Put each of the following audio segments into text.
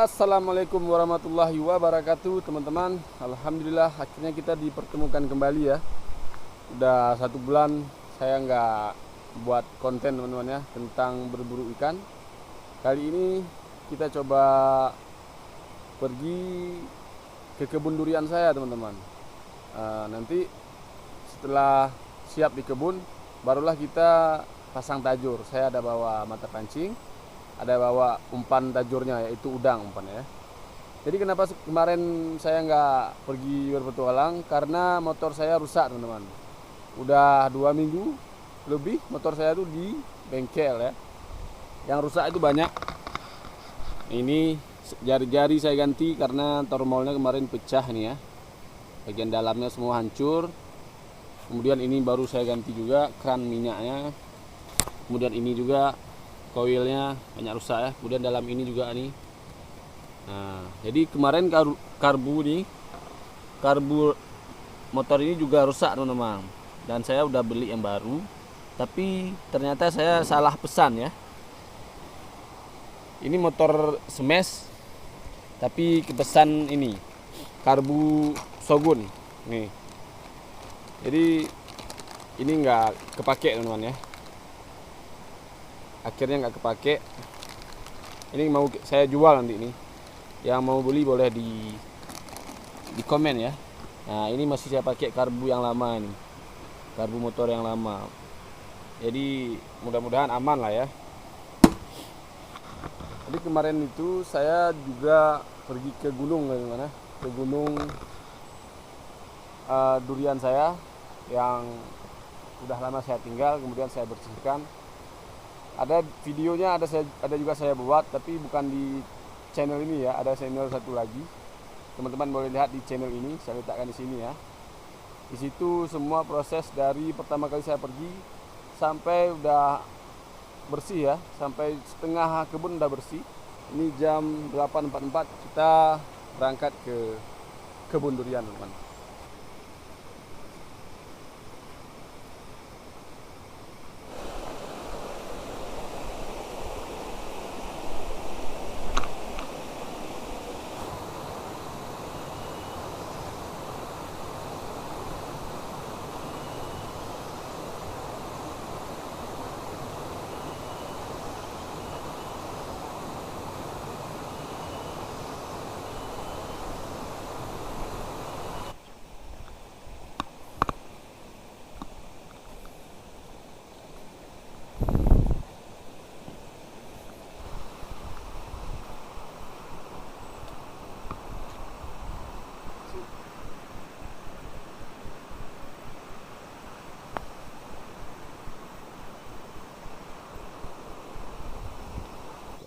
Assalamualaikum warahmatullahi wabarakatuh, teman-teman. Alhamdulillah akhirnya kita dipertemukan kembali ya. Udah 1 bulan saya nggak buat konten, teman-teman ya, tentang berburu ikan. Kali ini kita coba pergi ke kebun durian saya, teman-teman. Nanti setelah siap di kebun, barulah kita pasang tajur. Saya ada bawa mata pancing, ada bawa umpan tajurnya, yaitu udang umpan ya. Jadi kenapa kemarin saya nggak pergi berpetualang? Karena motor saya rusak, teman-teman. Udah 2 minggu lebih motor saya tuh di bengkel ya. Yang rusak itu banyak. Ini jari-jari saya ganti karena tormolnya kemarin pecah nih ya. Bagian dalamnya semua hancur. Kemudian ini baru saya ganti juga kran minyaknya. Kemudian ini juga koilnya banyak rusak ya. Kemudian dalam ini juga nih. Nah, jadi kemarin karbu motor ini juga rusak, teman-teman. Dan saya udah beli yang baru, tapi ternyata saya salah pesan ya. Ini motor smash, tapi kepesan ini karbu Shogun nih. Jadi ini nggak kepake, teman-teman ya. Akhirnya nggak kepake. Ini mau saya jual nanti ini. Yang mau beli boleh di komen ya. Nah, ini masih saya pakai karbu yang lama ini, karbu motor yang lama. Jadi mudah-mudahan aman lah ya. Jadi kemarin itu saya juga pergi ke gunung, gimana? Ke gunung durian saya yang udah lama saya tinggal, kemudian saya bersihkan. Ada videonya, ada juga saya buat, tapi bukan di channel ini ya. Ada channel satu lagi, teman-teman boleh lihat di channel ini, saya letakkan di sini ya. Di situ semua proses dari pertama kali saya pergi sampai udah bersih ya, sampai setengah kebun udah bersih. Ini jam 8.44 kita berangkat ke kebun durian, teman-teman.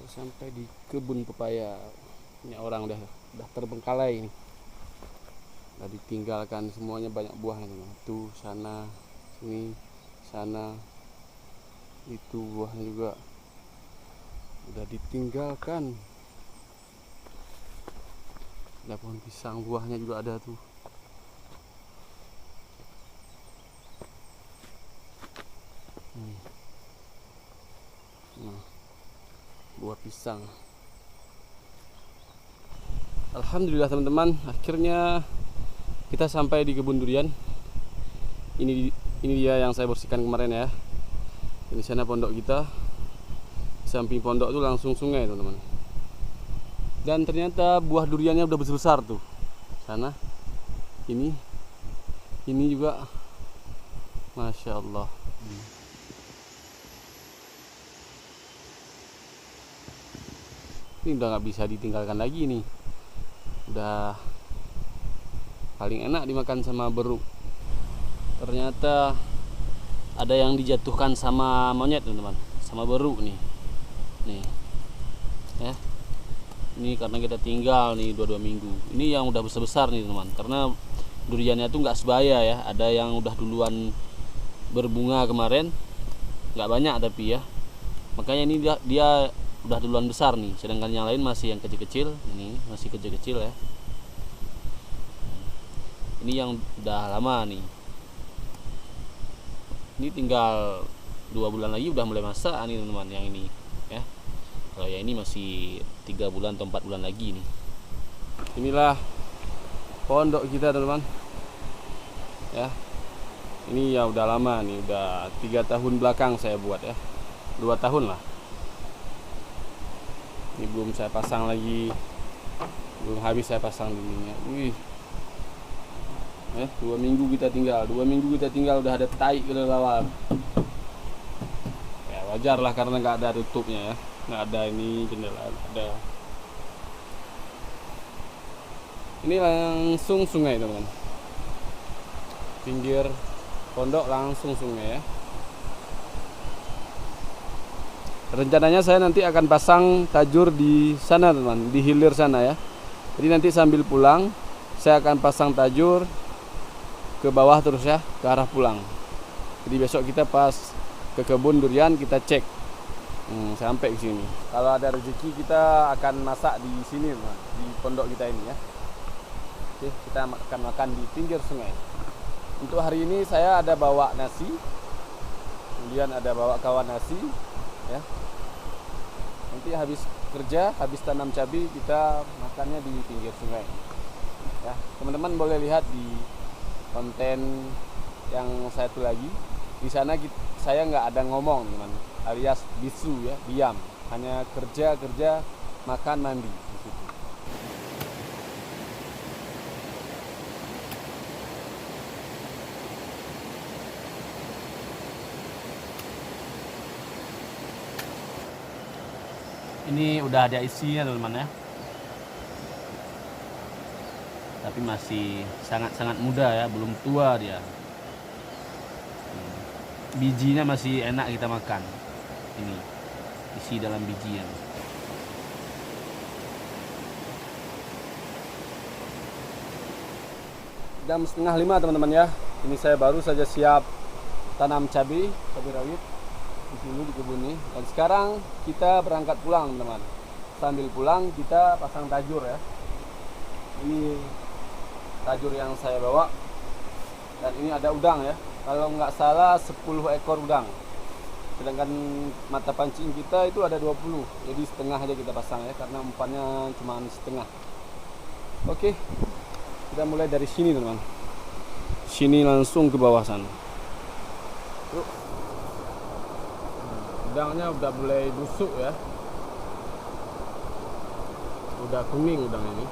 Sampai di kebun pepaya, ini orang udah terbengkalai ini, udah ditinggalkan semuanya, banyak buahnya teman. Tuh sana, sini, sana, itu buahnya juga udah ditinggalkan. Ada pohon pisang, buahnya juga ada tuh. Nah, buah pisang. Alhamdulillah teman-teman, akhirnya kita sampai di kebun durian. Ini dia yang saya bersihkan kemarin ya. Di sana pondok kita. Di samping pondok itu langsung sungai, teman-teman. Dan ternyata buah duriannya udah besar tuh. Sana. Ini juga. Masya Allah. Ini udah nggak bisa ditinggalkan lagi nih. Udah paling enak dimakan sama beruk. Ternyata ada yang dijatuhkan sama monyet, teman-teman, sama beruk nih ya. Ini karena kita tinggal nih 2 minggu. Ini yang udah besar-besar nih, teman-teman, karena duriannya tuh nggak sebaya ya. Ada yang udah duluan berbunga kemarin, nggak banyak tapi ya, makanya ini dia udah duluan besar nih, sedangkan yang lain masih yang kecil-kecil. Ini masih kecil-kecil ya. Ini yang udah lama nih. Ini tinggal 2 bulan lagi udah mulai masak nih, teman-teman, yang ini ya. Kalau yang ini masih 3 bulan atau 4 bulan lagi nih. Inilah pondok kita teman-teman ya. Ini ya udah lama nih, udah 3 tahun belakang saya buat ya, 2 tahun lah. Ini belum saya pasang lagi, belum habis saya pasang dindingnya. Wih, 2 minggu kita tinggal, 2 minggu kita tinggal udah ada tai kelelawar. Ya wajar lah karena nggak ada tutupnya ya, nggak ada ini jendela, ada. Ini langsung sungai teman, pinggir pondok langsung sungai ya. Rencananya saya nanti akan pasang tajur di sana teman, di hilir sana ya. Jadi nanti sambil pulang saya akan pasang tajur ke bawah terus ya, ke arah pulang. Jadi besok kita pas ke kebun durian kita cek sampai ke sini. Kalau ada rezeki kita akan masak di sini teman, di pondok kita ini ya. Oke, kita akan makan di pinggir sungai. Untuk hari ini saya ada bawa nasi, kemudian ada bawa kawan nasi ya. Nanti habis kerja, habis tanam cabai kita makannya di pinggir sungai ya. Teman-teman boleh lihat di konten yang satu lagi, di sana saya nggak ada ngomong teman, alias bisu ya, diam, hanya kerja makan mandi di situ. Ini udah ada isinya teman-teman ya, tapi masih sangat-sangat muda ya, belum tua dia. Bijinya masih enak kita makan. Ini isi dalam bijinya. Jam 4:30 teman-teman ya. Ini saya baru saja siap tanam cabai rawit di sini di kebun ini. Dan sekarang kita berangkat pulang teman-teman. Sambil pulang kita pasang tajur ya. Ini tajur yang saya bawa. Dan ini ada udang ya. Kalau nggak salah 10 ekor udang. Sedangkan mata pancing kita itu ada 20. Jadi setengah aja kita pasang ya, karena umpannya cuma setengah. Oke. Kita mulai dari sini teman-teman. Sini langsung ke bawah sana. Yuk. Udangnya udah mulai busuk ya. Udah kuning udang ini.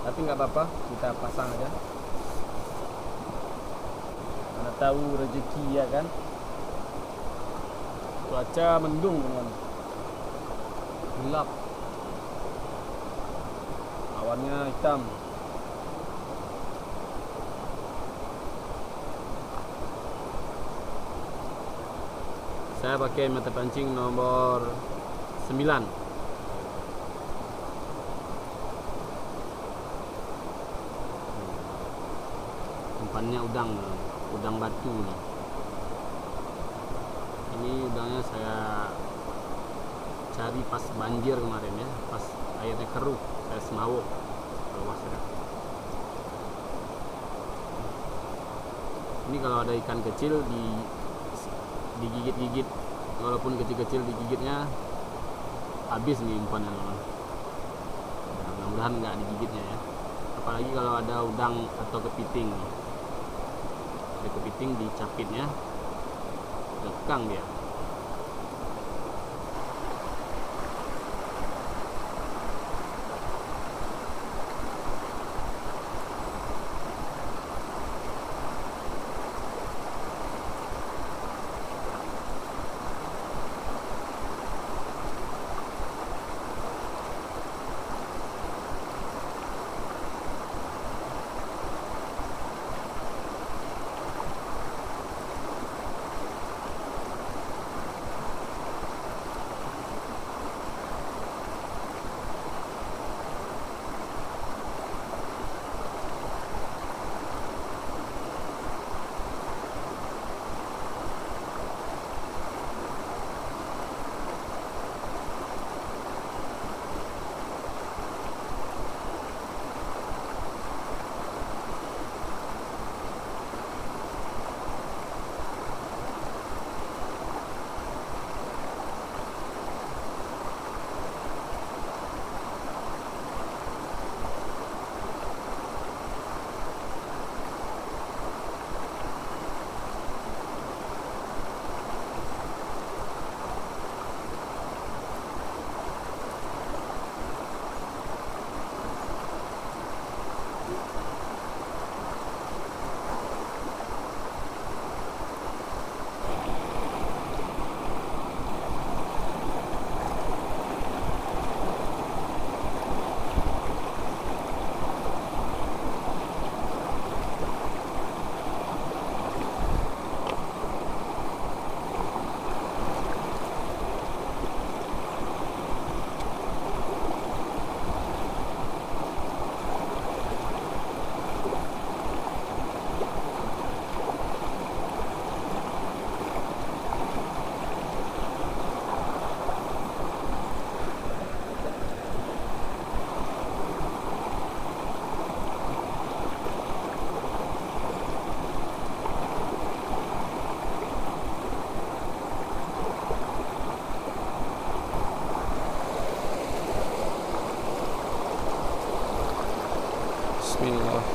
Tapi nggak apa-apa, kita pasang aja. Mana tahu rezeki ya kan. Cuaca mendung teman-teman. Gelap. Awannya hitam. Saya pakai mata pancing nomor 9. Umpannya udang batu nih. Ini udangnya saya cari pas banjir kemarin ya, pas airnya keruh, saya semawut luas ya. Ini kalau ada ikan kecil digigit-gigit, walaupun kecil-kecil digigitnya habis nih umpannya. Nah, mudah-mudahan nggak digigitnya ya. Apalagi kalau ada udang atau kepiting. Ada kepiting dicapitnya, lekang dia. Bismillah.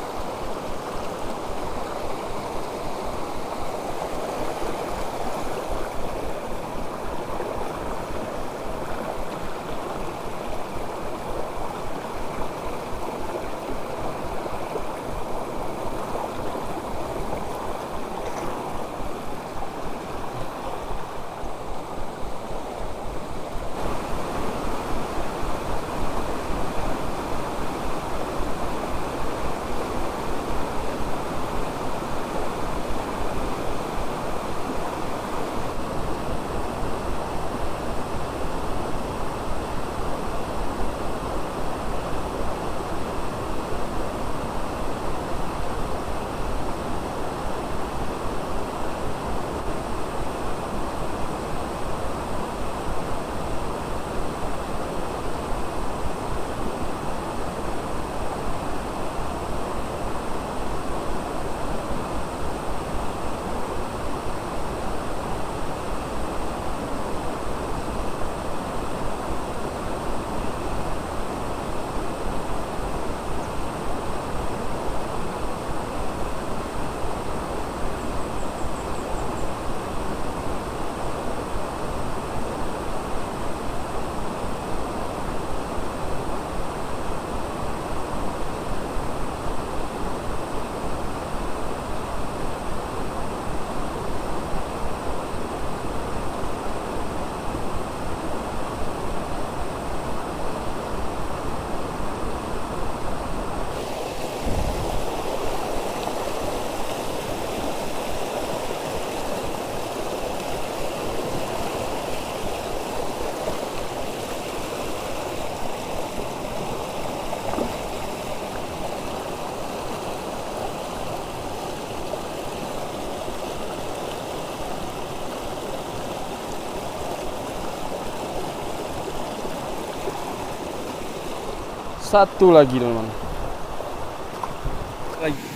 Satu lagi teman-teman.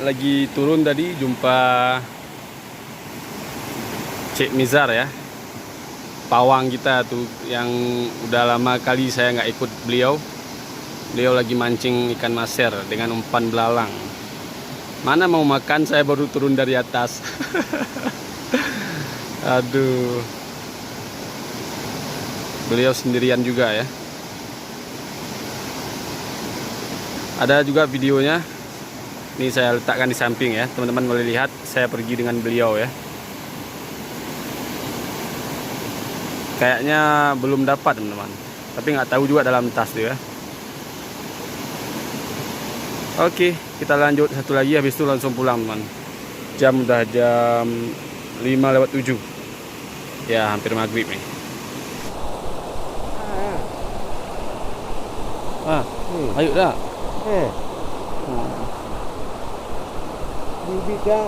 Lagi turun tadi jumpa Cik Mizar ya. Pawang kita tuh yang udah lama kali saya nggak ikut beliau. Beliau lagi mancing ikan maser dengan umpan belalang. Mana mau makan, saya baru turun dari atas. Aduh. Beliau sendirian juga ya. Ada juga videonya. Ini saya letakkan di samping ya. Teman-teman boleh lihat saya pergi dengan beliau ya. Kayaknya belum dapat teman-teman. Tapi nggak tahu juga dalam tas tuh ya. Oke, kita lanjut satu lagi, habis itu langsung pulang teman. Udah jam 5:07. Ya, hampir maghrib nih. Ayo dah. Bibit dah.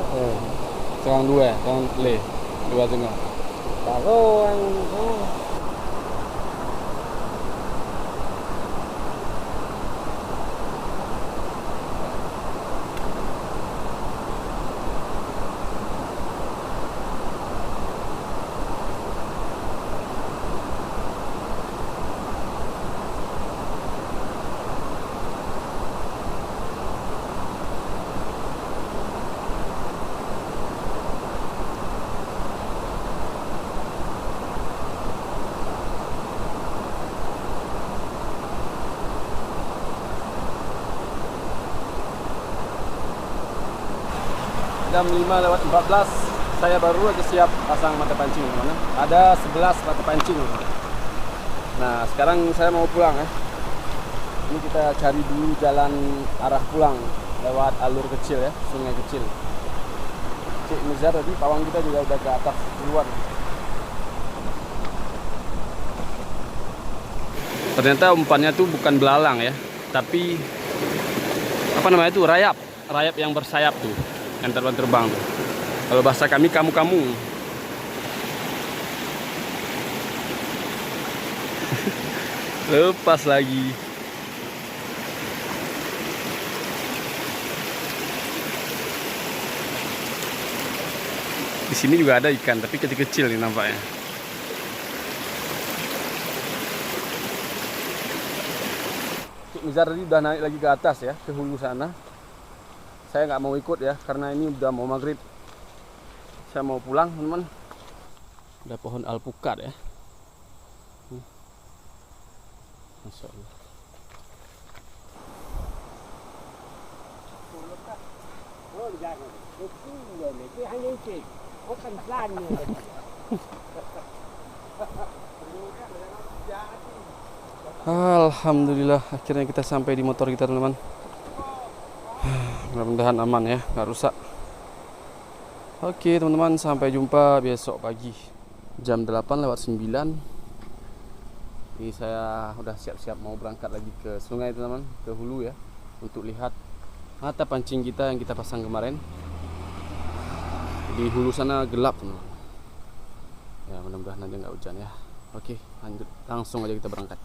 Sekarang 2, sekarang le 2,5. Taruh yang jam 5:14 saya baru aja siap pasang mata pancing teman-teman. Ada 11 mata pancing teman-teman. Nah sekarang saya mau pulang ya. Ini kita cari dulu jalan arah pulang lewat alur kecil ya, sungai kecil. Cik Mizar tadi pawang kita juga udah ke atas keluar. Ternyata umpannya tuh bukan belalang ya, tapi apa namanya itu, rayap yang bersayap tuh, yang terbang tuh. Kalau bahasa kami kamu-kamu. Lepas lagi. Di sini juga ada ikan, tapi kecil-kecil nih nampaknya. Cik Mizar tadi udah naik lagi ke atas ya, ke hulu sana. saya nggak mau ikut ya, karena ini udah mau maghrib. Saya mau pulang teman-teman. Ada pohon alpukat ya. Masya Allah. Alhamdulillah akhirnya kita sampai di motor kita teman-teman. Mudah-mudahan aman ya, nggak rusak. Oke teman-teman, sampai jumpa besok pagi jam 8:09. Ini saya udah siap-siap mau berangkat lagi ke sungai teman-teman, ke hulu ya, untuk lihat mata pancing kita yang kita pasang kemarin. Di hulu sana gelap teman-teman. Ya mudah-mudahan nanti nggak hujan ya. Oke, lanjut, langsung aja kita berangkat.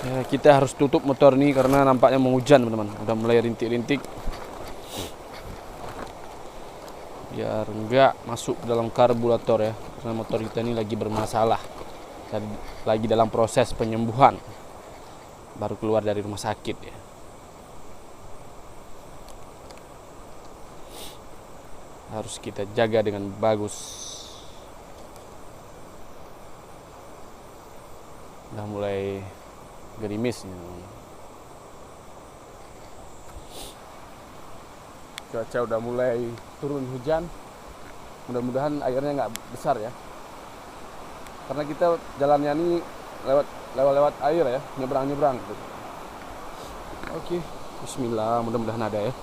Ya, kita harus tutup motor ini karena nampaknya mau hujan teman-teman. Udah mulai rintik-rintik. Biar enggak masuk ke dalam karburator ya, karena motor kita ini lagi bermasalah. Lagi dalam proses penyembuhan. Baru keluar dari rumah sakit ya. Harus kita jaga dengan bagus. Udah mulai gerimis nih. Cuaca udah mulai turun hujan. Mudah-mudahan airnya nggak besar ya, karena kita jalannya ini lewat air ya, nyebrang gitu. Oke, bismillah, mudah-mudahan ada ya.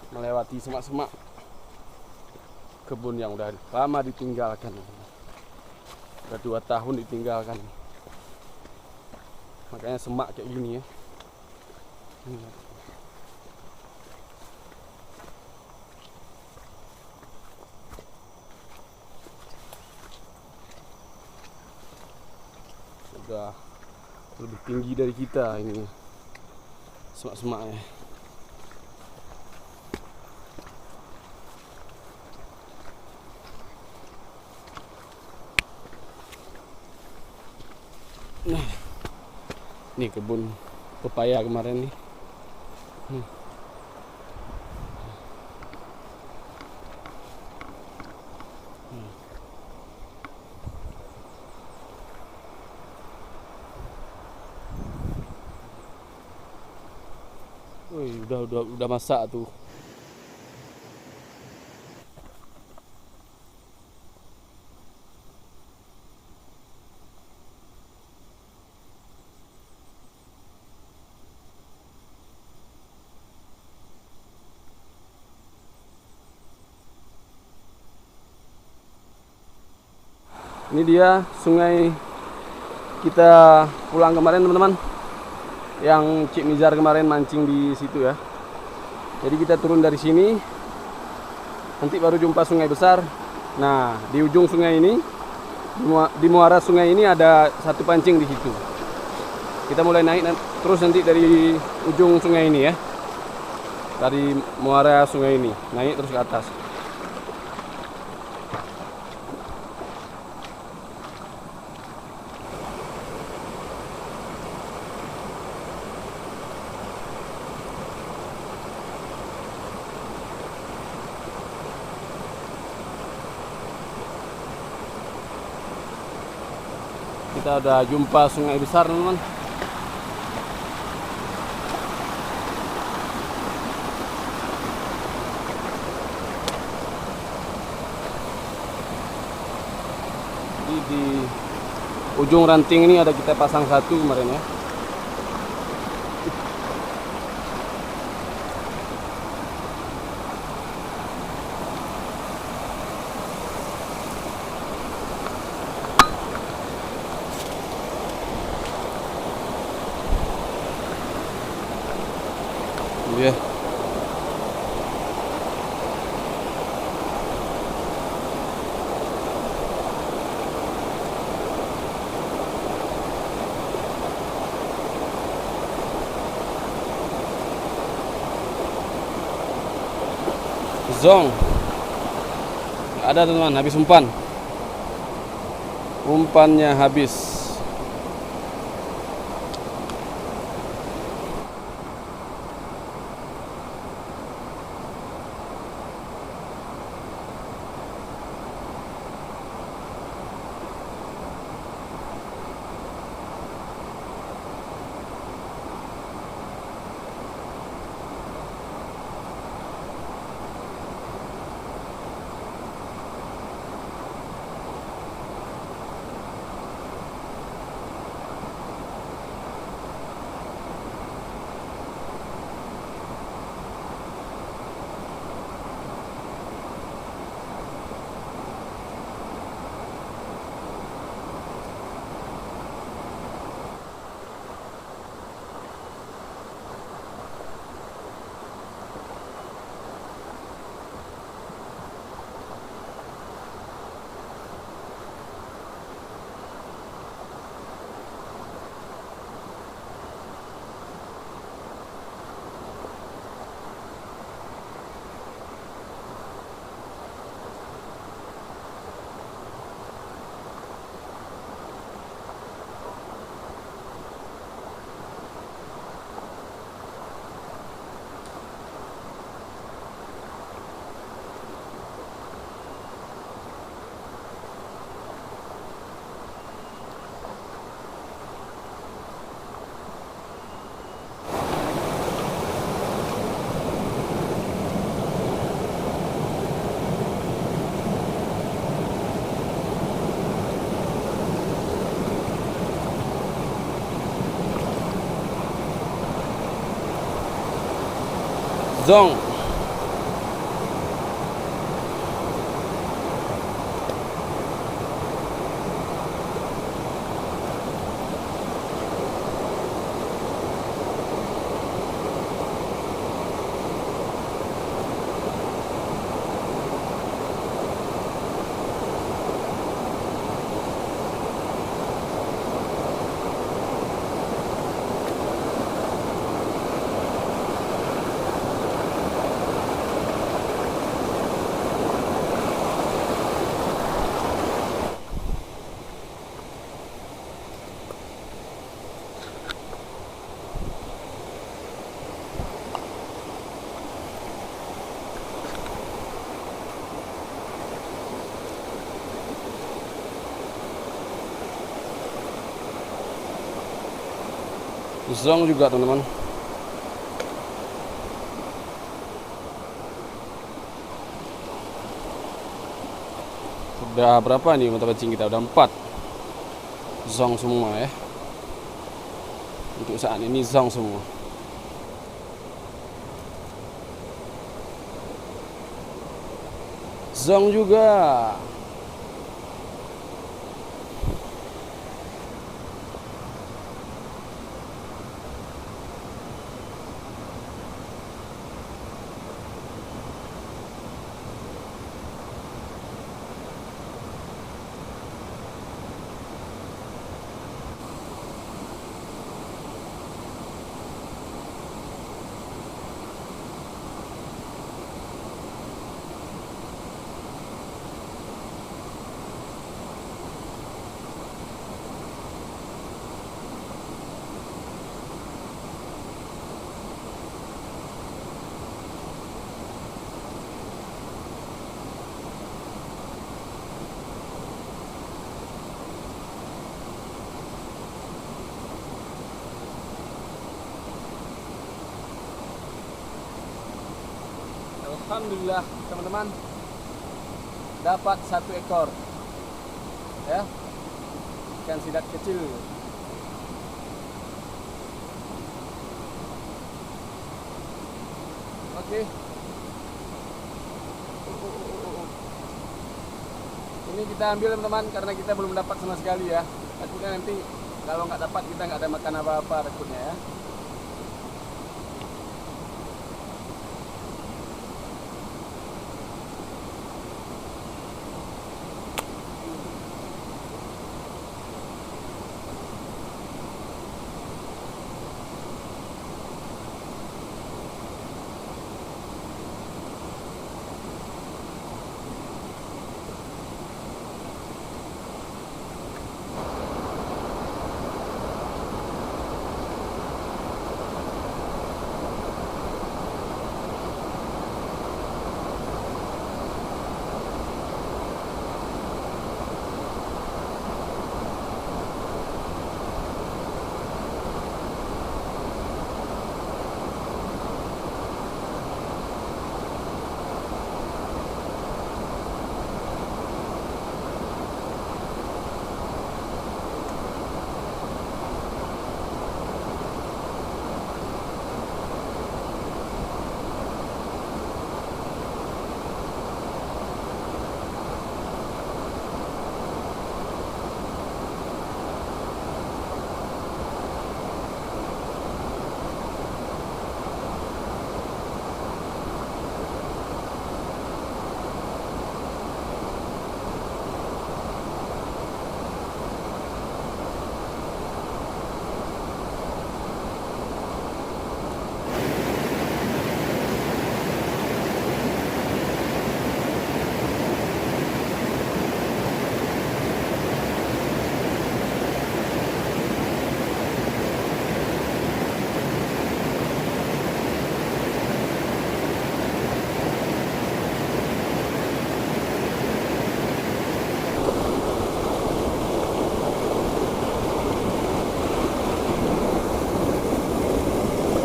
Melewati semak-semak kebun yang udah lama ditinggalkan. Udah 2 tahun ditinggalkan. Makanya semak kayak gini ya. Sudah lebih tinggi dari kita ini semak-semaknya. Nah, ini kebun pepaya kemarin nih. Wih, udah masak tuh. Ini dia sungai kita pulang kemarin teman-teman. yang Cik Mizar kemarin mancing di situ ya. Jadi kita turun dari sini, nanti baru jumpa sungai besar. Nah, di ujung sungai ini, di muara sungai ini ada satu pancing di situ. Kita mulai naik terus nanti dari ujung sungai ini ya. Dari muara sungai ini, naik terus ke atas. Kita udah jumpa sungai besar, teman-teman. Di ujung ranting ini ada kita pasang satu kemarin ya. Iya. Zong. Ada teman-teman, habis umpan. Umpannya habis. Zong. Zong juga teman-teman. Udah berapa nih mata pancing kita? Udah 4. Zong semua ya. Untuk saat ini zong semua. Zong juga. Alhamdulillah teman-teman, dapat 1 ekor ya, ikan sidat kecil. Oke. Ini kita ambil teman-teman karena kita belum dapat sama sekali ya. Takutnya nanti kalau nggak dapat kita nggak ada makan apa-apa takutnya ya.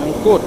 Angkut.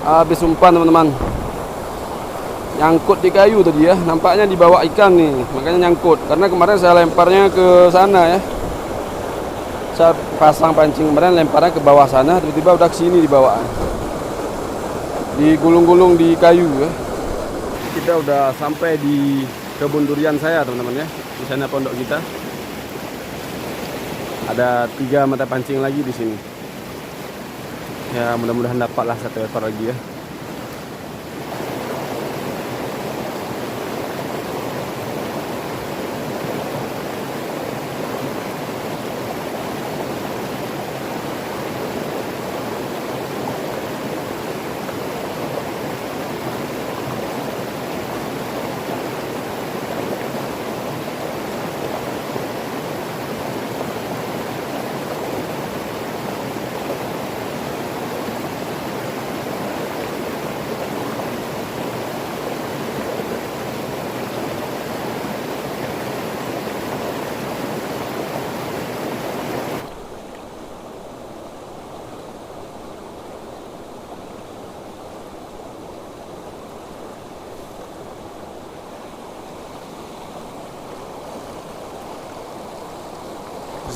habis umpan teman-teman. Nyangkut di kayu tadi ya, nampaknya dibawa ikan nih, makanya nyangkut. Karena kemarin saya lemparnya ke sana ya, saya pasang pancing kemarin, lemparnya ke bawah sana, tiba-tiba udah kesini dibawa, digulung-gulung di kayu ya. Kita udah sampai di kebun durian saya teman-teman ya, di sana pondok kita. Ada 3 mata pancing lagi di sini. Ya mudah-mudahan dapatlah 1 ekor lagi ya.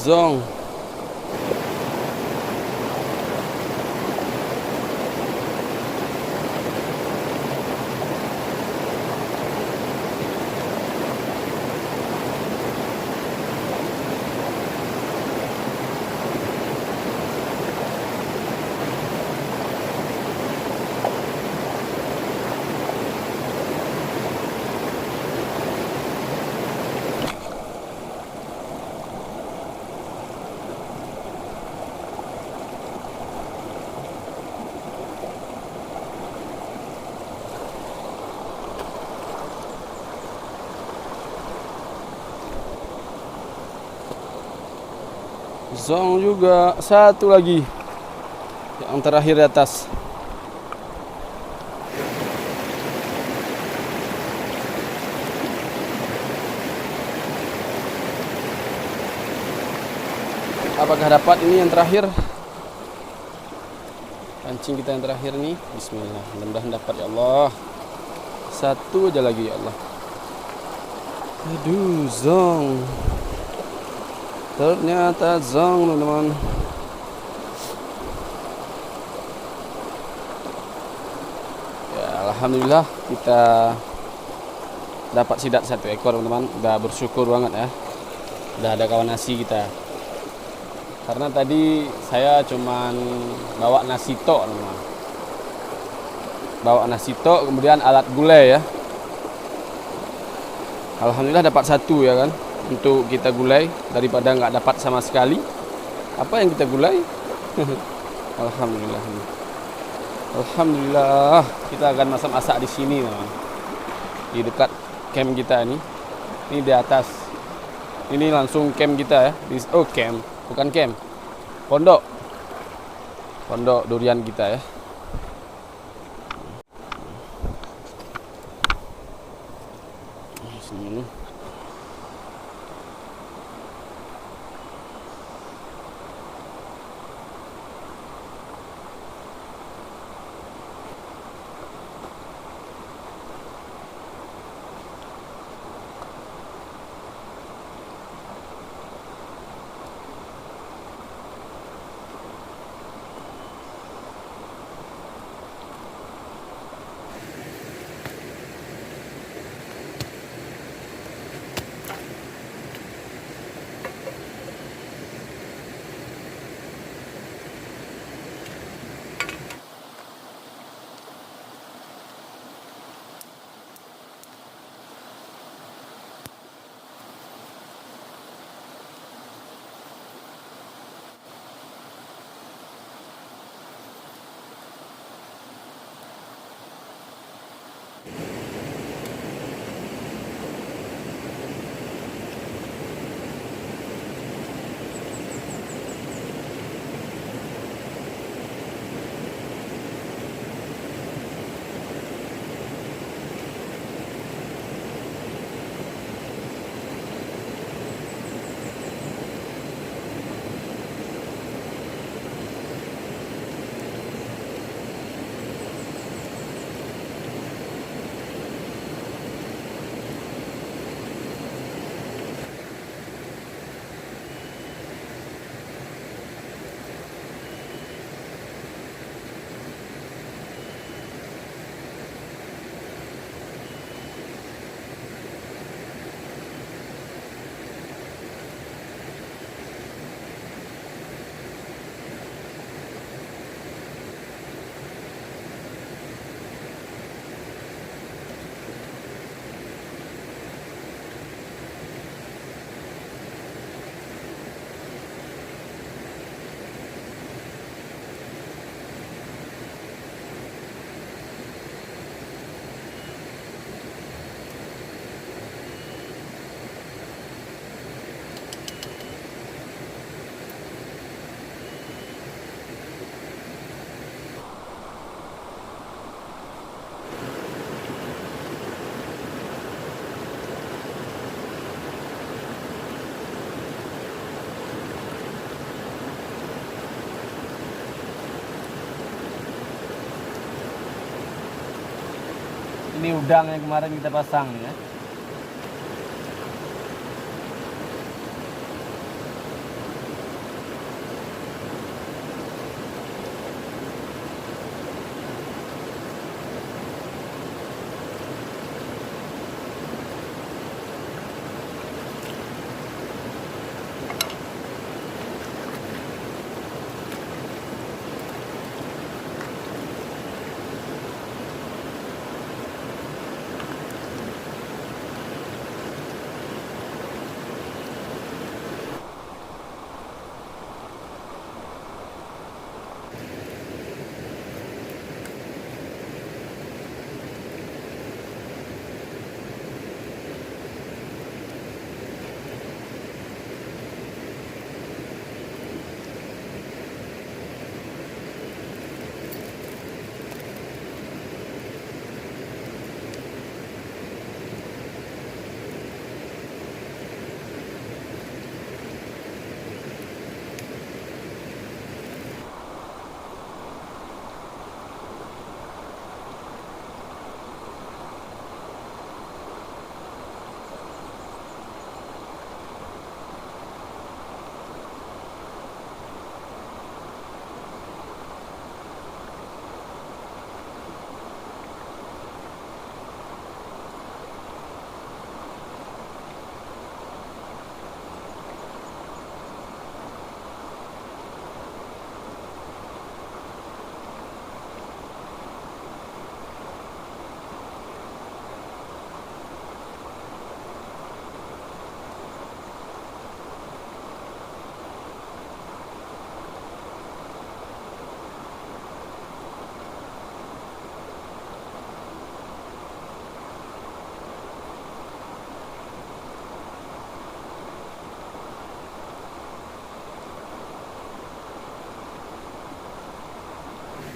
Zong. Zong juga, 1 lagi yang terakhir di atas. Apakah dapat ini yang terakhir? Pancing kita yang terakhir nih. Bismillah, mudah-mudahan dapat ya Allah. 1 aja lagi ya Allah. Aduh, zong. Ternyata zong teman-teman. Ya alhamdulillah kita dapat sidat 1 ekor teman-teman. Udah bersyukur banget ya. Udah ada kawan nasi kita. Karena tadi saya cuman bawa nasi tok teman-teman. Bawa nasi tok kemudian alat gulai ya. Alhamdulillah dapat 1 ya kan. Untuk kita gulai daripada nggak dapat sama sekali. Apa yang kita gulai? Alhamdulillah. Alhamdulillah kita akan masak-masak di sini teman. Di dekat camp kita ini. Ini di atas. Ini langsung camp kita ya. Oh camp, bukan camp. Pondok. Pondok durian kita ya. Sini. Ini udang yang kemarin kita pasang ya.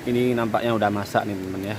Ini nampaknya udah masak nih teman-teman ya.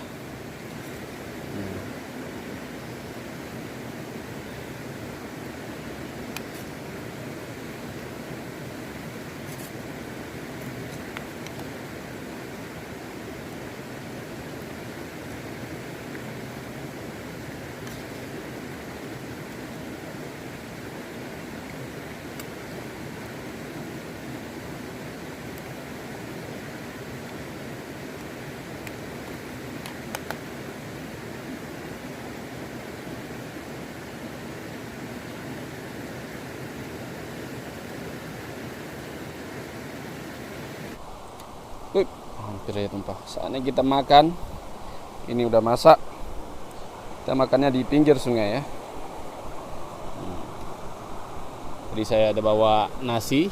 Hampir ya tumpah. Saatnya kita makan. Ini udah masak. Kita makannya di pinggir sungai ya. Jadi saya ada bawa nasi.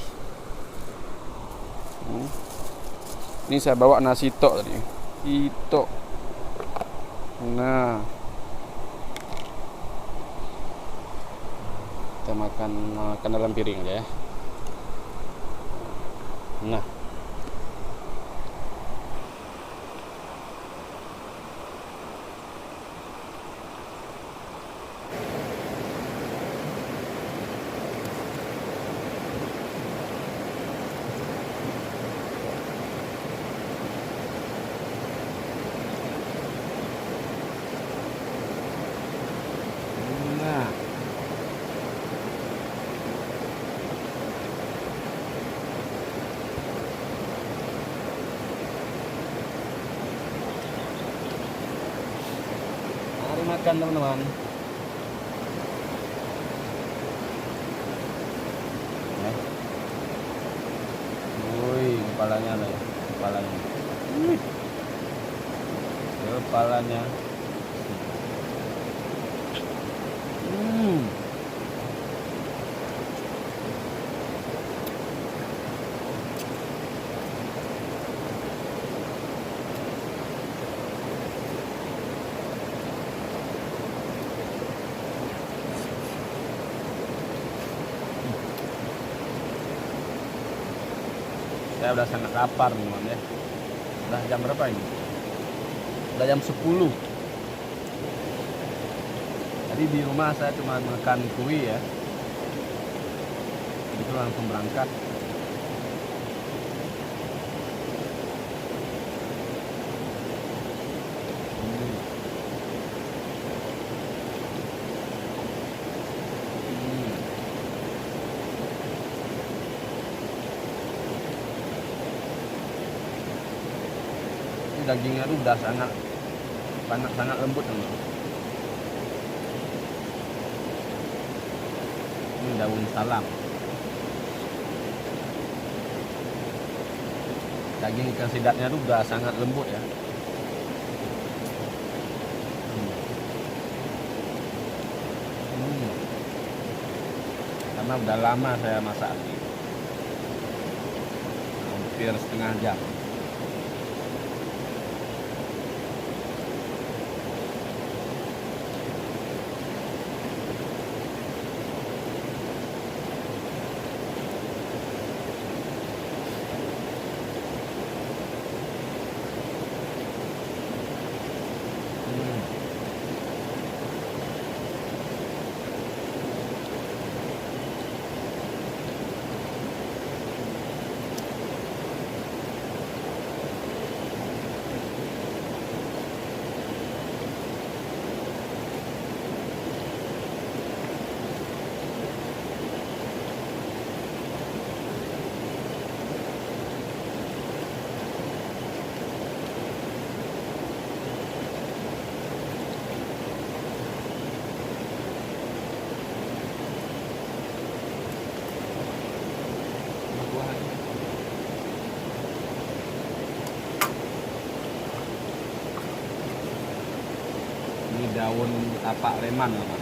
Ini saya bawa nasi tok tadi. Itok. Nah, kita makan dalam piring aja ya. Nah, makan teman-teman. Woi, kepalanya ada ya, kepalanya. Kepalanya. Saya udah sangat lapar teman-teman ya. Udah jam berapa ini? Udah jam 10. Tadi di rumah saya cuma makan kue ya. Itu langsung berangkat. dagingnya tuh udah sangat sangat lembut teman-teman. Ini daun salam. Daging ikan sidatnya tuh udah sangat lembut ya. Karena udah lama saya masak ini, hampir setengah jam. Ini daun tapak leman teman.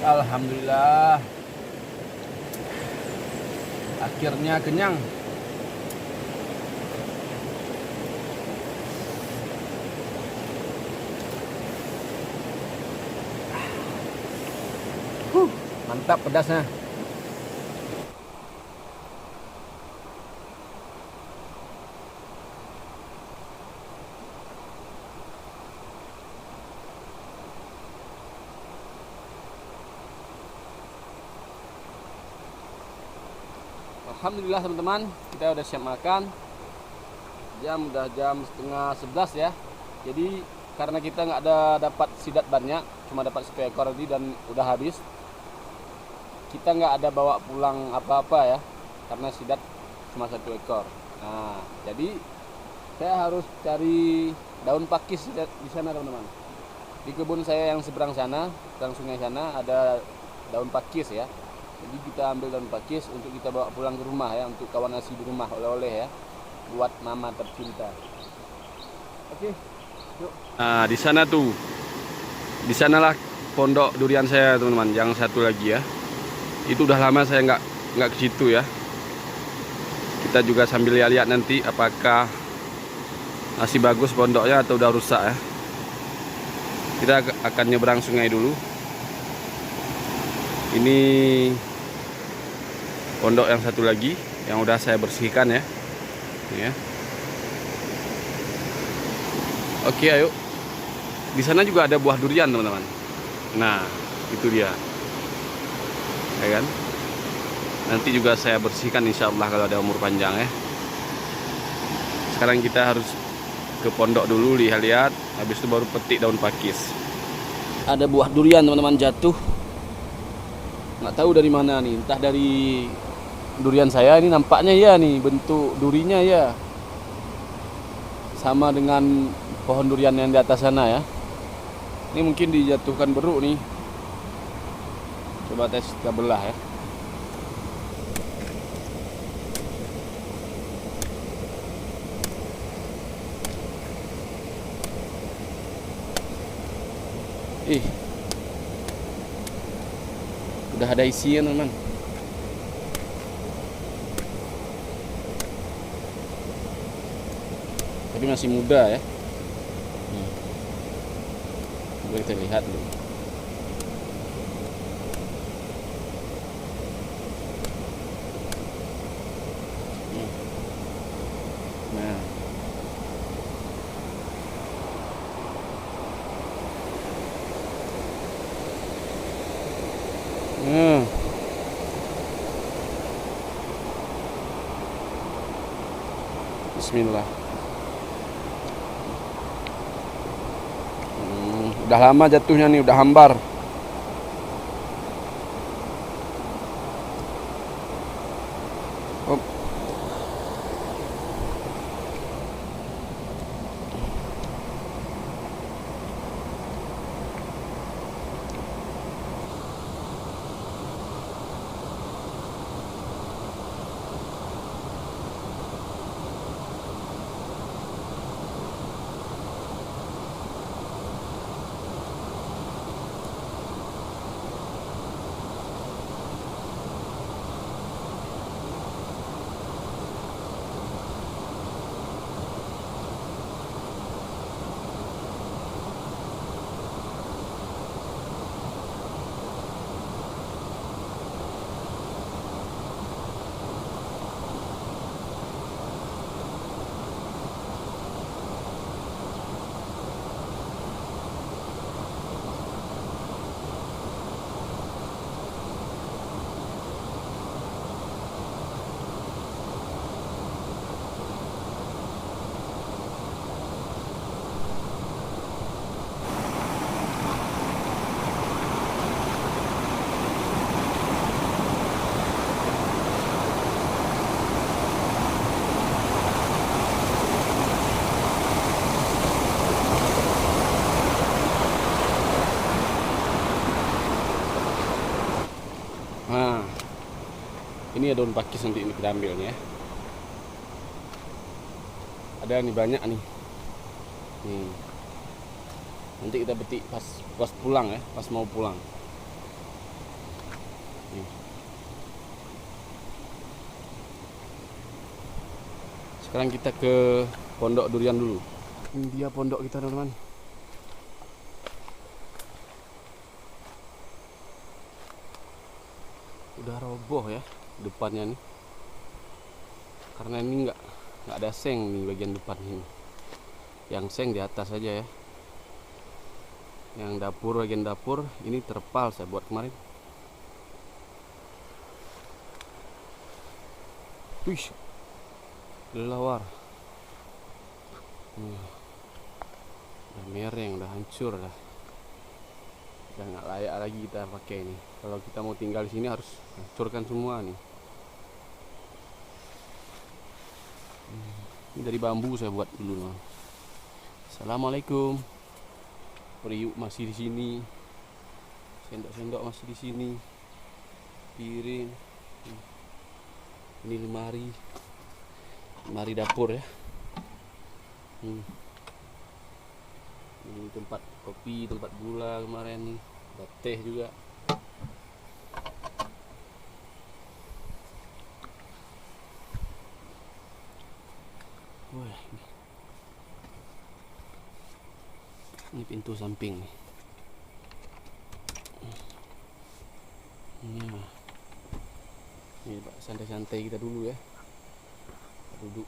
Alhamdulillah, akhirnya kenyang. Mantap pedasnya. Alhamdulillah teman-teman, kita udah siap makan. Udah jam setengah 11 ya. Jadi karena kita nggak ada dapat sidat banyak, cuma dapat 1 ekor tadi dan udah habis. Kita nggak ada bawa pulang apa-apa ya, karena sidat cuma 1 ekor. Nah, jadi saya harus cari daun pakis di sana teman-teman. Di kebun saya yang seberang sana, seberang sungai sana ada daun pakis ya. Jadi kita ambil daun pakis untuk kita bawa pulang ke rumah ya, untuk kawan nasi di rumah, oleh-oleh ya, buat mama tercinta. Oke, yuk. Nah, di sana tuh, di sanalah pondok durian saya teman-teman, yang satu lagi ya. Itu udah lama saya nggak ke situ ya. Kita juga sambil lihat nanti apakah masih bagus pondoknya atau udah rusak ya. Kita akan nyebrang sungai dulu. Ini pondok yang satu lagi yang udah saya bersihkan ya. Ini ya. Oke, ayo. Di sana juga ada buah durian teman-teman. Nah, itu dia. Ya kan? Nanti juga saya bersihkan insya Allah kalau ada umur panjang ya. Sekarang kita harus ke pondok dulu lihat-lihat, habis itu baru petik daun pakis. Ada buah durian teman-teman jatuh. Nggak tahu dari mana nih, entah dari durian saya ini nampaknya ya nih, bentuk durinya ya sama dengan pohon durian yang di atas sana ya. Ini mungkin dijatuhkan beruk nih. Coba tes kita belah ya. Udah ada isinya teman. Tapi masih muda ya. Coba kita lihat dulu. Nah, Bismillah. Udah lama jatuhnya nih, udah hambar. Hop. Nah, ini ada daun pakis nanti ini kita ambilnya ya. Ada nih banyak nih. Nanti kita petik pas pulang ya, pas mau pulang. Sekarang kita ke pondok durian dulu. Ini dia pondok kita teman-teman. udah roboh ya depannya nih, karena ini nggak ada seng nih bagian depan ini. Yang seng di atas aja ya. Yang dapur, bagian dapur ini terpal saya buat kemarin. Wih, lelawar. Udah mereng, udah hancur dah. Udah nggak layak lagi kita pakai ini. Kalau kita mau tinggal di sini harus hancurkan semua nih. Ini dari bambu saya buat dulu. Assalamualaikum. Periuk masih di sini. Sendok-sendok masih di sini. Piring. Ini lemari dapur ya. Ini tempat kopi, tempat gula kemarin nih. Ada teh juga. Wah, ini pintu samping nih. Ini Pak, santai-santai kita dulu ya. Duduk.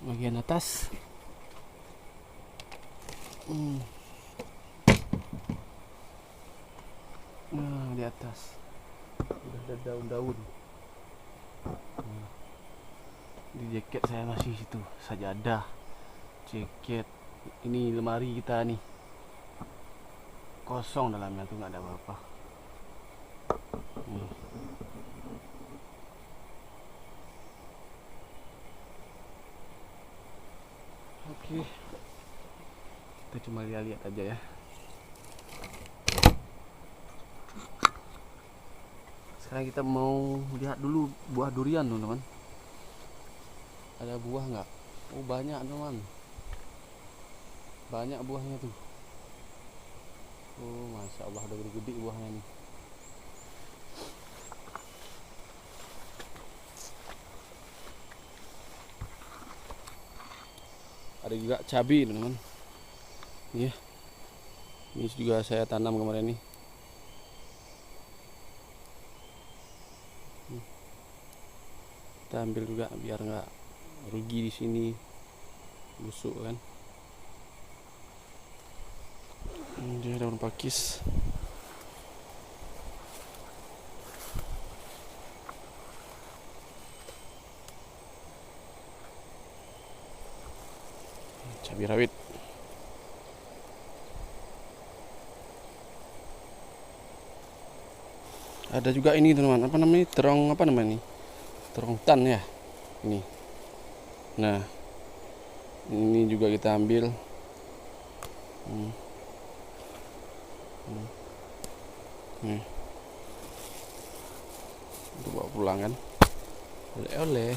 Bagian atas. Nah, di atas udah ada daun-daun. Di jaket saya masih situ, sajadah, jaket. Ini lemari kita nih, kosong dalamnya tuh, nggak ada apa-apa. Oke, kita cuma lihat-lihat aja ya. Sekarang kita mau lihat dulu buah durian teman-teman. Ada buah nggak? Oh, banyak teman. Banyak buahnya tuh. Oh, masya Allah, udah gede-gede buahnya nih. Ada juga cabai teman-teman. Iya. Ini juga saya tanam kemarin nih. Kita ambil juga biar nggak rugi di sini, busuk kan. Dia daun pakis. Cabai rawit. Ada juga ini teman-teman, apa namanya? Terong apa namanya ini? Terong hutan ya. Ini. Nah, ini juga kita ambil. Nih. Untuk bawa pulang kan. Oleh-oleh.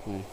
Nih.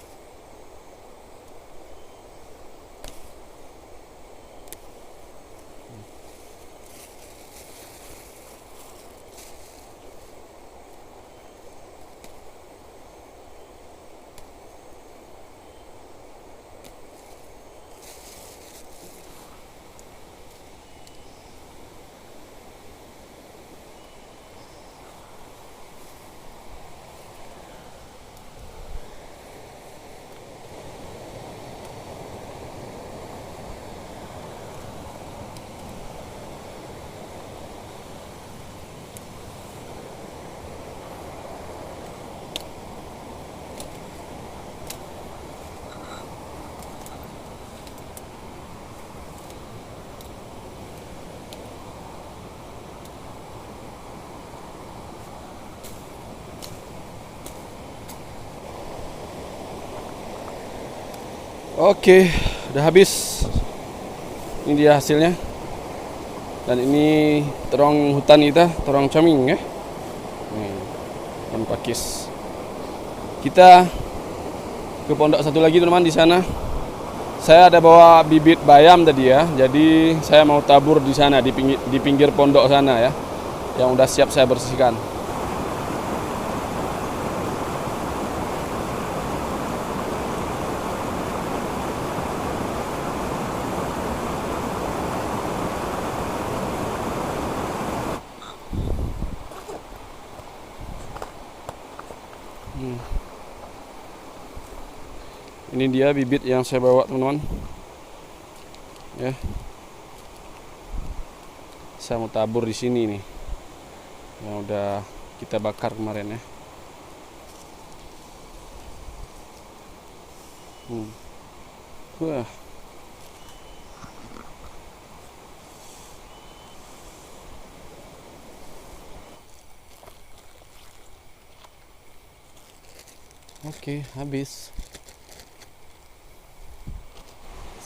Oke, udah habis. Ini dia hasilnya. Dan ini terong hutan kita, terong caming ya. Nih, terong pakis. Kita ke pondok satu lagi teman-teman di sana. Saya ada bawa bibit bayam tadi ya. Jadi saya mau tabur di sana di pinggir pondok sana ya. Yang udah siap saya bersihkan. Ini dia bibit yang saya bawa, teman-teman. Ya. Saya mau tabur di sini nih. Yang udah kita bakar kemarin ya. Wah. Oke, habis.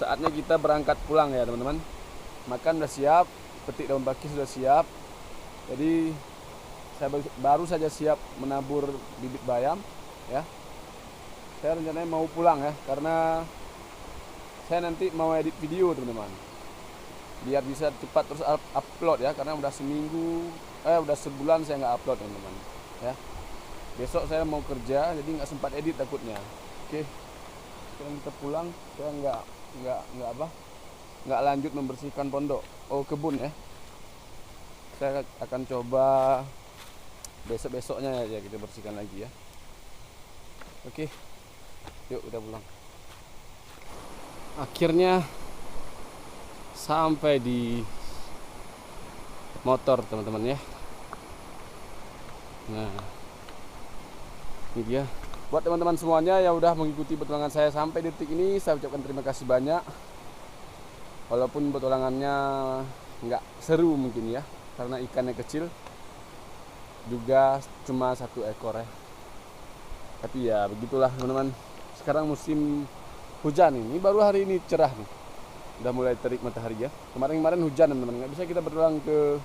Saatnya kita berangkat pulang ya, teman-teman. Makan udah siap, petik daun pakis sudah siap. Jadi saya baru saja siap menabur bibit bayam ya. Saya rencananya mau pulang ya, karena saya nanti mau edit video, teman-teman. Biar bisa cepat terus upload ya, karena udah udah sebulan saya nggak upload, teman-teman. Ya. Besok saya mau kerja, jadi nggak sempat edit takutnya. Oke, sekarang kita pulang. Saya nggak lanjut membersihkan kebun ya. Saya akan coba besoknya ya kita bersihkan lagi ya. Oke, yuk kita pulang. Akhirnya sampai di motor, teman-teman ya. Nah, ini dia. Buat teman-teman semuanya yang udah mengikuti petualangan saya sampai detik ini, saya ucapkan terima kasih banyak. Walaupun petualangannya nggak seru mungkin ya, karena ikannya kecil, juga cuma 1 ekor ya. Tapi ya begitulah, teman-teman. Sekarang musim hujan ini, baru hari ini cerah nih. Udah mulai terik matahari ya. Kemarin hujan, teman-teman. Nggak bisa kita bertualang ke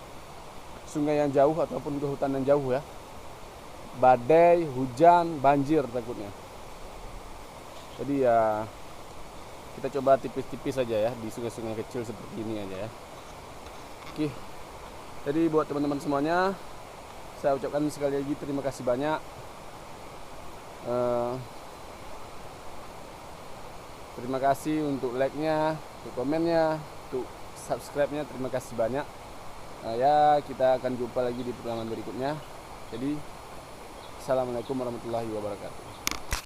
sungai yang jauh ataupun ke hutan yang jauh ya. Badai, hujan, banjir takutnya. Jadi ya kita coba tipis-tipis saja ya di sungai-sungai kecil seperti ini aja ya. Oke. Jadi buat teman-teman semuanya, saya ucapkan sekali lagi terima kasih banyak. Terima kasih untuk like-nya, untuk komennya, untuk subscribe-nya. Terima kasih banyak. Ya, kita akan jumpa lagi di petualangan berikutnya. Jadi Assalamualaikum warahmatullahi wabarakatuh.